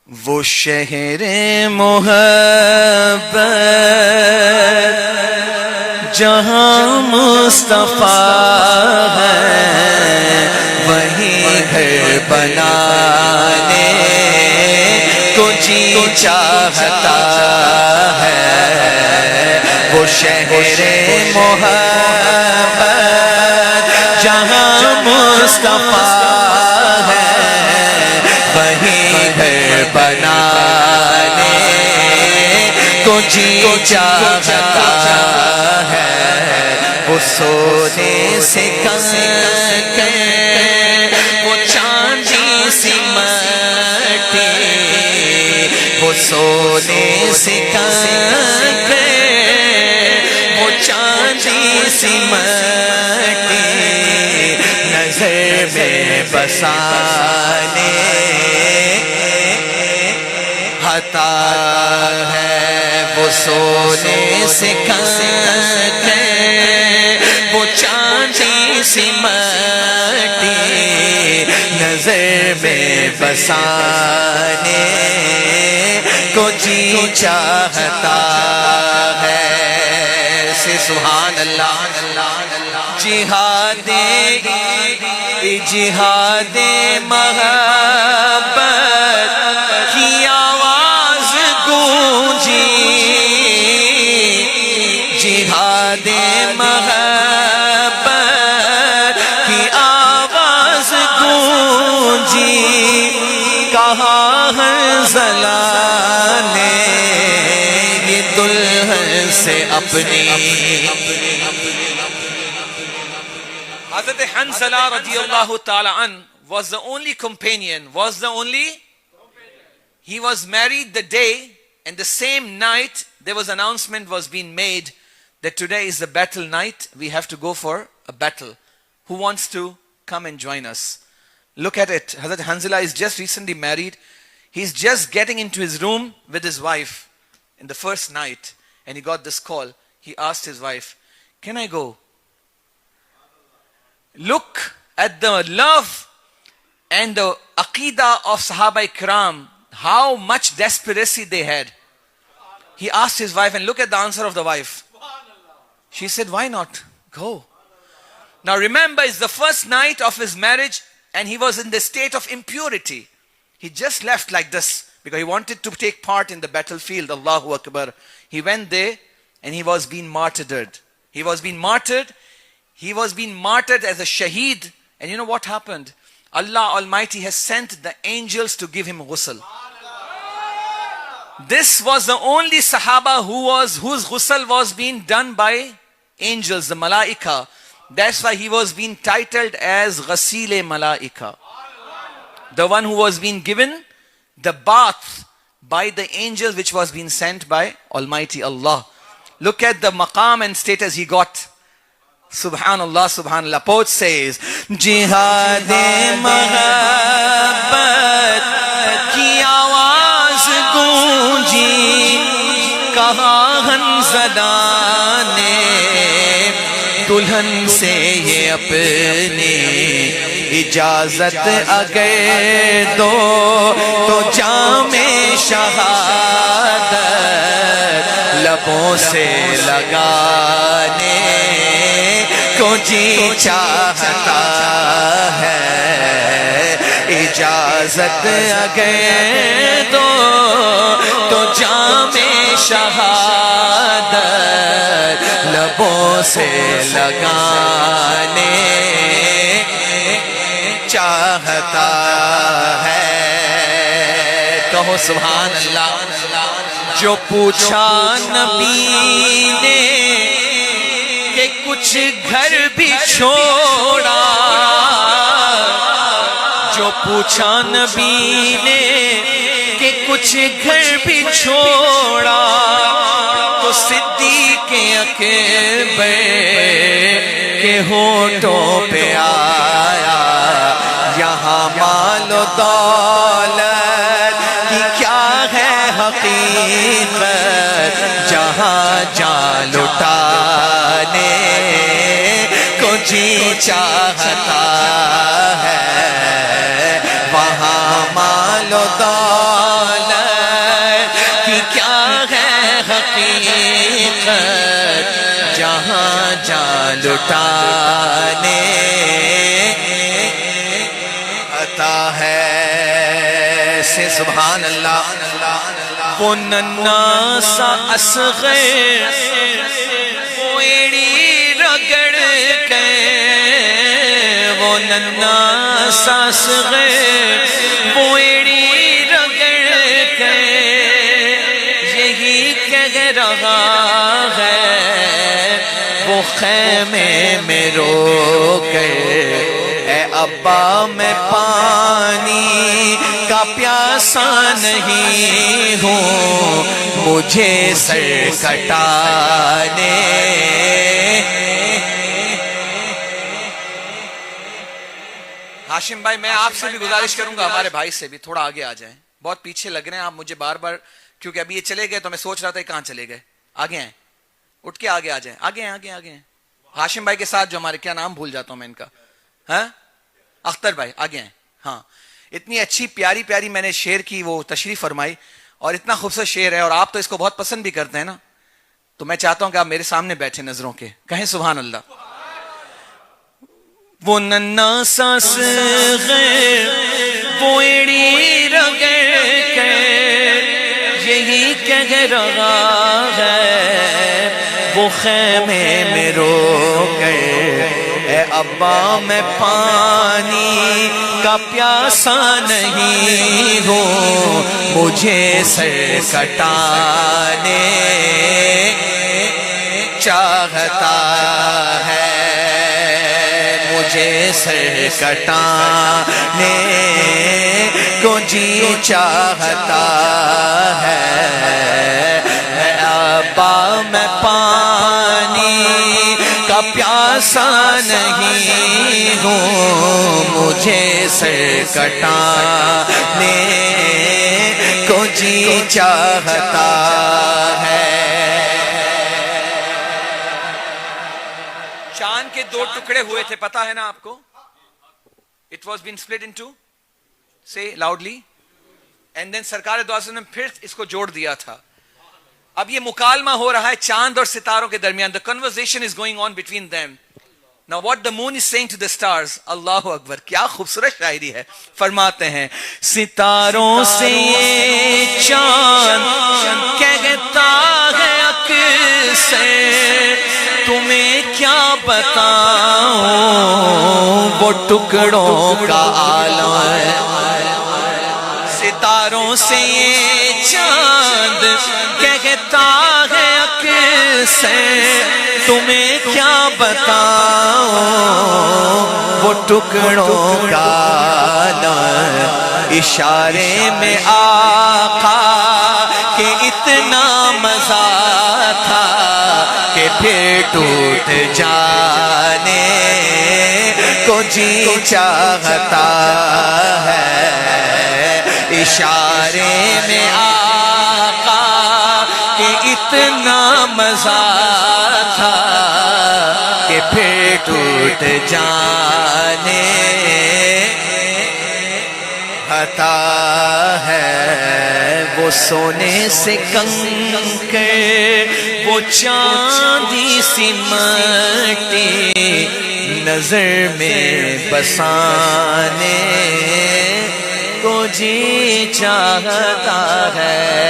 وہ شہر محبت جہاں مصطفیٰ ہے، وہیں گھر بنانے کو جی چاہتا ہے۔ وہ شہر محبت جہاں مصطفیٰ ہے، وہیں گھر بنانے کو جی چاہتا ہے۔ وہ سونے سے کنکر، وہ چاندی سی مٹی، وہ سونے سے کنکر، وہ چاندی سی مٹی، نظر میں بسانے عطا ہے۔ وہ سونے سے کنکر، وہ چاندی سی مٹی، نظر میں بسانے کو جی چاہتا ہے۔ سبحان اللہ۔ جہاد محبت کی آواز گونجی، جہاد محبت کی آواز گونجی، کہا حنظلہ نے یہ دلہن سے اپنی۔ Hazrat Hanzala radiallahu ta'ala an was the only companion, he was married the day, and the same night there was announcement was being made that today is the battle night, we have to go for a battle. Who wants to come and join us? Look at it. Hazrat Hanzala is just recently married. He's just getting into his room with his wife in the first night, and he got this call. He asked his wife, can I go? Look at the love and the aqidah of Sahaba Ikram, how much desperacy they had. He asked his wife, and look at the answer of the wife. She said, why not? Go. Now remember, it's the first night of his marriage, and he was in the state of impurity. He just left like this because he wanted to take part in the battlefield. Allahu Akbar. He went there and he was being martyred. He was being martyred as a shaheed. And you know what happened? Allah Almighty has sent the angels to give him ghusl. This was the only Sahaba whose ghusl was being done by angels, the Malaika. That's why he was being titled as Ghasile Malaika. The one who was being given the bath by the angels which was being sent by Almighty Allah. Look at the maqam and status he got. Subhanallah, Subhanallah. Poet says, Jihad-e mahabbat ki awaaz goonji, kaha Hanzala ne دلہن سے یہ اپنی اجازت اگر دو تو جام شہادت لبوں سے لگانے کو جی چاہتا ہے۔ اجازت اگر دو تو جام شہادت لبوں سے لگانے چاہتا ہے۔ کہو سبحان اللہ۔ جو پوچھا نبی نے کہ کچھ گھر بھی چھوڑا، جو پوچھا نبی نے کہ کچھ گھر بھی چھوڑا، تو صدیق اکبر کے ہونٹوں پہ آیا، یہاں مال و دولت کی کیا ہے حقیقت، جہاں جان لٹانے کو جی چاہتا ہے، وہاں مال و دولت چاہتانے عطا ہے سے سبحان اللہ. وہ ننا سا اصغر ایڑی رگڑ کے وہ ننا سا اصغر ایڑی رگڑ کے یہی کہہ رہا ہے وہ خیمے میں رو کر اے ابا میں پانی کا پیاسا نہیں ہوں مجھے سر کٹانے. ہاشم بھائی میں آپ سے بھی گزارش کروں گا ہمارے بھائی سے بھی تھوڑا آگے آ جائیں, بہت پیچھے لگ رہے ہیں آپ مجھے بار بار, کیونکہ ابھی یہ چلے گئے تو میں سوچ رہا تھا کہاں چلے گئے. آگے آئیں, اٹھ کے آگے آ جائیں, آگے ہیں آگے آگے ہیں. ہاشم بھائی کے ساتھ جو ہمارے, کیا نام بھول جاتا ہوں میں ان کا, ہاں اختر بھائی آگے ہیں. ہاں اتنی اچھی پیاری پیاری میں نے شعر کی وہ تشریف فرمائی اور اتنا خوبصورت شعر ہے اور آپ تو اس کو بہت پسند بھی کرتے ہیں نا, تو میں چاہتا ہوں کہ آپ میرے سامنے بیٹھے نظروں کے, کہیں سبحان اللہ. وہ ننا ساس غیر وہ ایڑی رگڑ کے یہی کہہ رہا ہے وہ خیمے میں رو گئے اے ابا میں پانی کا پیاسا نہیں ہوں مجھے سر کٹانے چاہتا ہے مجھے سر کٹانے کو جی چاہتا ہے اے ابا میں پانی کا پیاسا نہیں ہوں مجھے سر کٹانے کو جی چاہتا ہے. چاند کے دو ٹکڑے ہوئے تھے, پتا ہے نا آپ کو, it was been split into, say loudly, and then سرکار دو عالم نے پھر اس کو جوڑ دیا تھا. اب یہ مکالمہ ہو رہا ہے چاند اور ستاروں کے درمیان. the conversation is going on between them. now what the moon is saying to the stars, اللہ اکبر, کیا خوبصورت شاعری ہے. فرماتے ہیں ستاروں سے یہ چاند کہتا ہے اکثر تمہیں کیا بتاؤں وہ ٹکڑوں کا عالم ہے. ستاروں سے یہ چاند کہتا ہے اکثر تمہیں کیا بتاؤں وہ ٹکڑوں کا عالم. اشارے میں آقا کہ اتنا مزہ تھا کہ پھر ٹوٹ جانے کو جی چاہتا ہے. اشارے میں آقا کہ اتنا مزہ تھا کہ پھر ٹوٹ جانے عطا ہے. وہ سونے سے کنکر وہ چاندی سی مٹی نظر میں بسانے کو جی چاہتا ہے.